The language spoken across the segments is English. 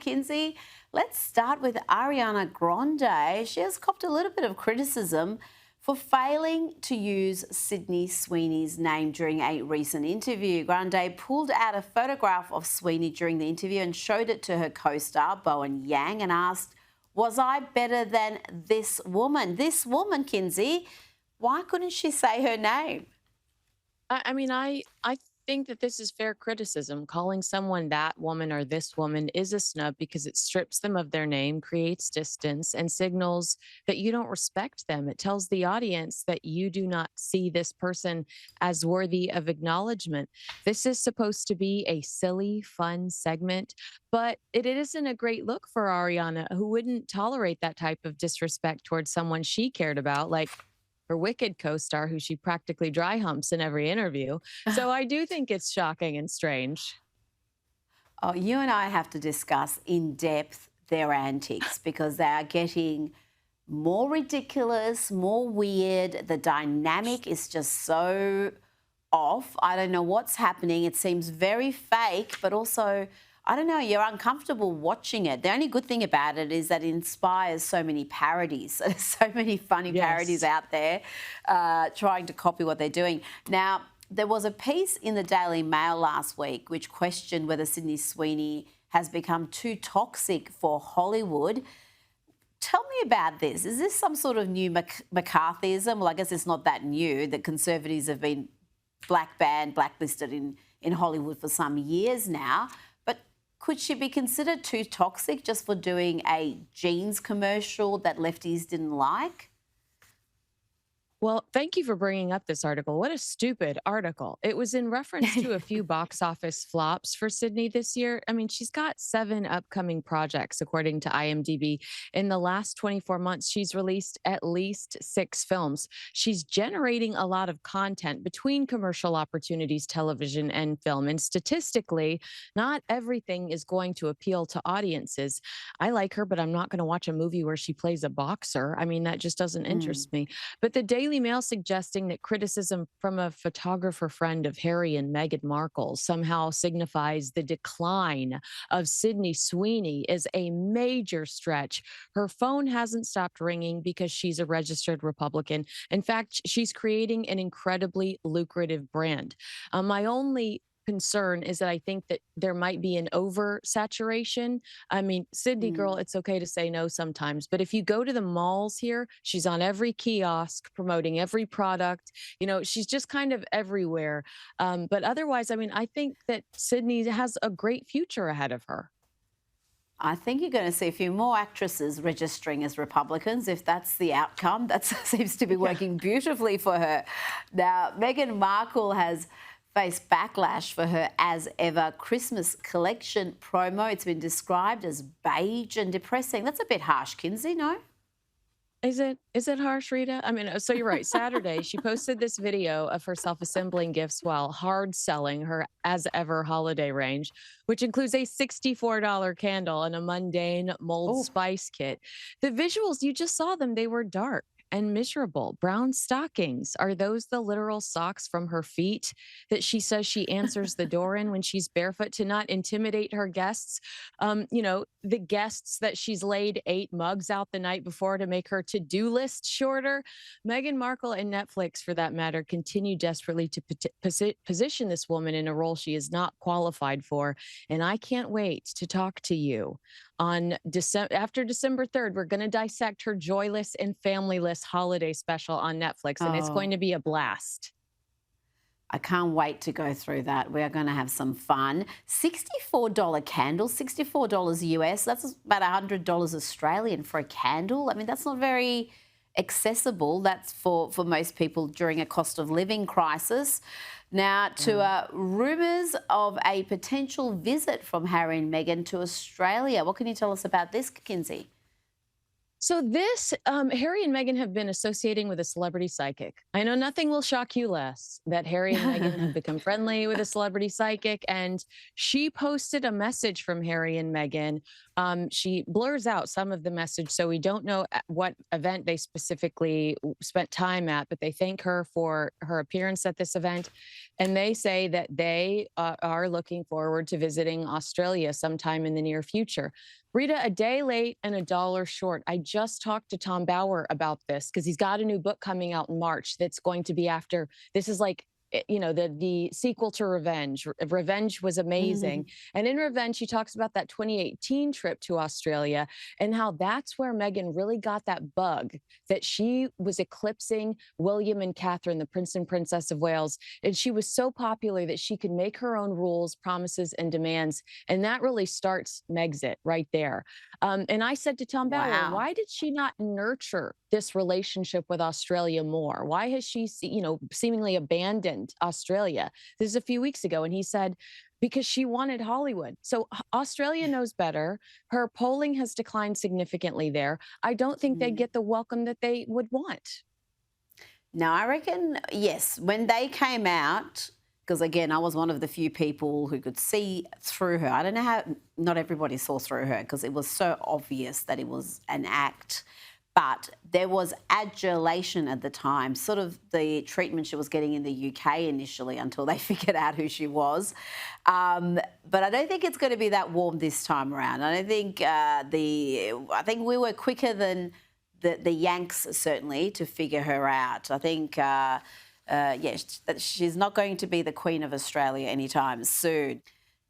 Kinsey. Let's start with Ariana Grande. She has copped a little bit of criticism for failing to use Sydney Sweeney's name during a recent interview. Grande pulled out a photograph of Sweeney during the interview and showed it to her co-star, Bowen Yang, and asked, "Was I better than this woman?" This woman, Kinsey, why couldn't she say her name? I think that this is fair criticism. Calling someone that woman or this woman is a snub because it strips them of their name, creates distance, and signals that you don't respect them. It tells the audience that you do not see this person as worthy of acknowledgement. This is supposed to be a silly, fun segment, but it isn't a great look for Ariana, who wouldn't tolerate that type of disrespect towards someone she cared about, like her Wicked co-star, who she practically dry humps in every interview. So I do think it's shocking and strange. Oh, you and I have to discuss in depth their antics because they are getting more ridiculous, more weird. The dynamic is just so off. I don't know what's happening. It seems very fake, but also, I don't know, you're uncomfortable watching it. The only good thing about it is that it inspires so many parodies. There's so many funny parodies Yes. out there trying to copy what they're doing. Now, there was a piece in the Daily Mail last week which questioned whether Sydney Sweeney has become too toxic for Hollywood. Tell me about this. Is this some sort of new McCarthyism? Well, I guess it's not that new. The Conservatives have been blacklisted in Hollywood for some years now. But could she be considered too toxic just for doing a jeans commercial that lefties didn't like? Well, thank you for bringing up this article. What a stupid article. It was in reference to a few box office flops for Sydney this year. I mean, she's got 7 upcoming projects, according to IMDb. In the last 24 months, she's released at least 6 films. She's generating a lot of content between commercial opportunities, television, and film. And statistically, not everything is going to appeal to audiences. I like her, but I'm not going to watch a movie where she plays a boxer. I mean, that just doesn't Mm. interest me. But the Daily Mail suggesting that criticism from a photographer friend of Harry and Meghan Markle somehow signifies the decline of Sydney Sweeney is a major stretch. Her phone hasn't stopped ringing because she's a registered Republican. In fact, she's creating an incredibly lucrative brand. My only concern is that I think that there might be an oversaturation. I mean, Sydney girl, Mm. it's okay to say no sometimes, but if you go to the malls here, she's on every kiosk promoting every product. She's just kind of everywhere. But otherwise, I mean, I think that Sydney has a great future ahead of her. I think you're going to see a few more actresses registering as Republicans if that's the outcome. That seems to be Yeah. working beautifully for her. Now, Meghan Markle has faced backlash for her as ever Christmas collection promo. It's been described as beige and depressing. That's a bit harsh, Kinsey, no? Is it harsh, Rita? I mean, so you're right. Saturday, she posted this video of herself assembling gifts while hard selling her as ever holiday range, which includes a $64 candle and a mundane mold Oh, spice kit. The visuals, you just saw them, they were dark and miserable. Brown stockings. Are those the literal socks from her feet that she says she answers the door in when she's barefoot to not intimidate her guests? The guests that she's laid 8 mugs out the night before to make her to-do list shorter. Meghan Markle and Netflix, for that matter, continue desperately to position this woman in a role she is not qualified for. And I can't wait to talk to you on after December 3rd. We're going to dissect her joyless and familyless holiday special on Netflix, and it's going oh. to be a blast. I can't wait to go through that. We are going to have some fun. $64 candle, $64 US. That's about $100 Australian for a candle. I mean, that's not very accessible. That's for most people during a cost of living crisis. Now, to rumours of a potential visit from Harry and Meghan to Australia. What can you tell us about this, Kinsey? So this, Harry and Meghan have been associating with a celebrity psychic. I know nothing will shock you less that Harry and Meghan have become friendly with a celebrity psychic, and she posted a message from Harry and Meghan. She blurs out some of the message, so we don't know at what event they specifically spent time at, but they thank her for her appearance at this event. And they say that they are looking forward to visiting Australia sometime in the near future. Rita, a day late and a dollar short. I just talked to Tom Bauer about this because he's got a new book coming out in March that's going to be after. This is like, the sequel to Revenge. Revenge was amazing. And in Revenge, he talks about that 2018 trip to Australia and how that's where Meghan really got that bug that she was eclipsing William and Catherine, the Prince and Princess of Wales. And she was so popular that she could make her own rules, promises, and demands. And that really starts Megxit right there. And I said to Tom Bauer, Wow. why did she not nurture this relationship with Australia more? Why has she, seemingly abandoned Australia? This is a few weeks ago. And he said, because she wanted Hollywood. So Australia knows better. Her polling has declined significantly there. I don't think they'd get the welcome that they would want. No, I reckon, yes, when they came out, because again, I was one of the few people who could see through her. I don't know how not everybody saw through her because it was so obvious that it was an act. But there was adulation at the time, sort of the treatment she was getting in the UK initially until they figured out who she was. But I don't think it's going to be that warm this time around. I don't think I think we were quicker than the Yanks certainly to figure her out. I think. Yes, that she's not going to be the Queen of Australia anytime soon.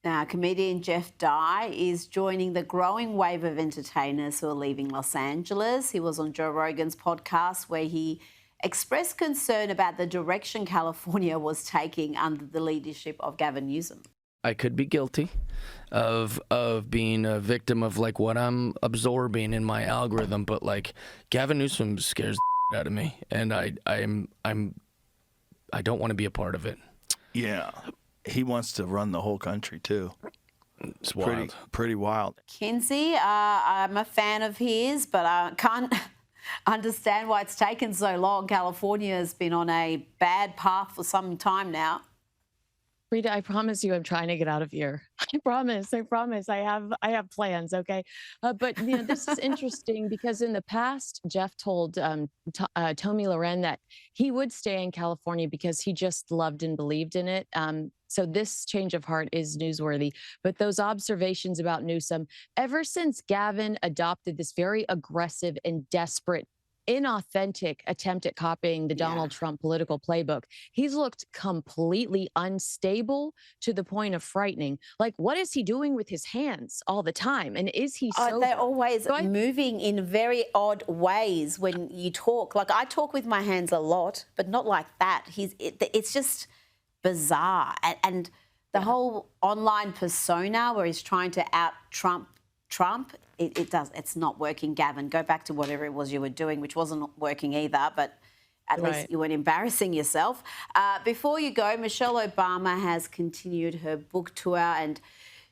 Now, comedian Jeff Dye is joining the growing wave of entertainers who are leaving Los Angeles. He was on Joe Rogan's podcast where he expressed concern about the direction California was taking under the leadership of Gavin Newsom. I could be guilty of being a victim of like what I'm absorbing in my algorithm, but like Gavin Newsom scares the out of me, and I don't want to be a part of it. Yeah, he wants to run the whole country too. It's wild. Pretty wild. Kinsey, I'm a fan of his, but I can't understand why it's taken so long. California has been on a bad path for some time now. Rita, I promise you, I'm trying to get out of here. I promise. I have plans. Okay, but this is interesting because in the past, Jeff told Tommy Loren that he would stay in California because he just loved and believed in it. So this change of heart is newsworthy. But those observations about Newsom, ever since Gavin adopted this very aggressive and desperate, inauthentic attempt at copying the Donald Trump political playbook, he's looked completely unstable to the point of frightening. Like, what is he doing with his hands all the time? And is he so? They're always moving in very odd ways when you talk. Like, I talk with my hands a lot, but not like that. It's just bizarre. And the whole online persona where he's trying to out-Trump, it's not working, Gavin. Go back to whatever it was you were doing, which wasn't working either, but at least you weren't embarrassing yourself. Before you go, Michelle Obama has continued her book tour and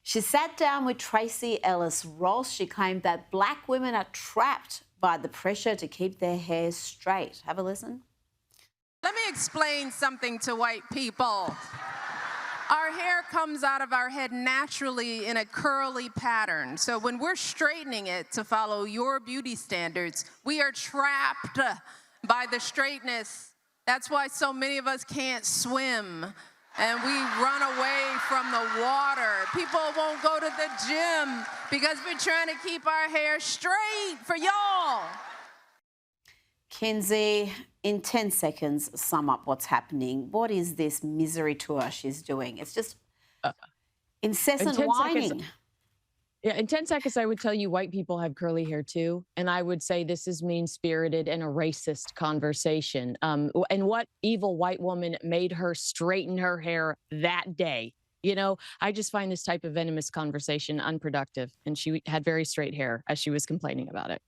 she sat down with Tracy Ellis Ross. She claimed that Black women are trapped by the pressure to keep their hair straight. Have a listen. Let me explain something to white people. Our hair comes out of our head naturally in a curly pattern. So when we're straightening it to follow your beauty standards, we are trapped by the straightness. That's why so many of us can't swim and we run away from the water. People won't go to the gym because we're trying to keep our hair straight for y'all. Kinsey, in 10 seconds, sum up what's happening. What is this misery tour she's doing? It's just incessant whining. In 10 seconds, I would tell you white people have curly hair too. And I would say this is mean-spirited and a racist conversation. And what evil white woman made her straighten her hair that day? I just find this type of venomous conversation unproductive. And she had very straight hair as she was complaining about it.